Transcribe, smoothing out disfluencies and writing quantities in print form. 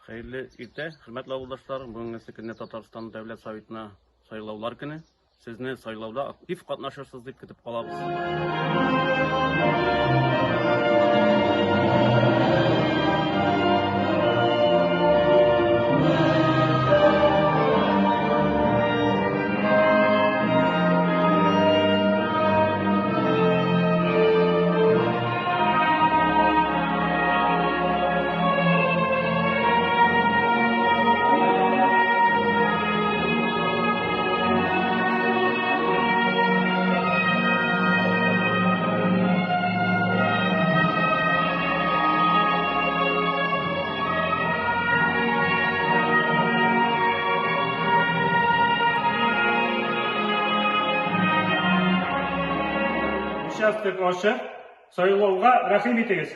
Xeyirli irte, hürmetli avuldaşlar, bugün günü Tatarstan Devlet Sovetine sayılavlar günü. Sizni sayılavda aktif katnaşırsınız deyip kütüp kalabız. Участок ашы сайлауға рәхим етіңіз.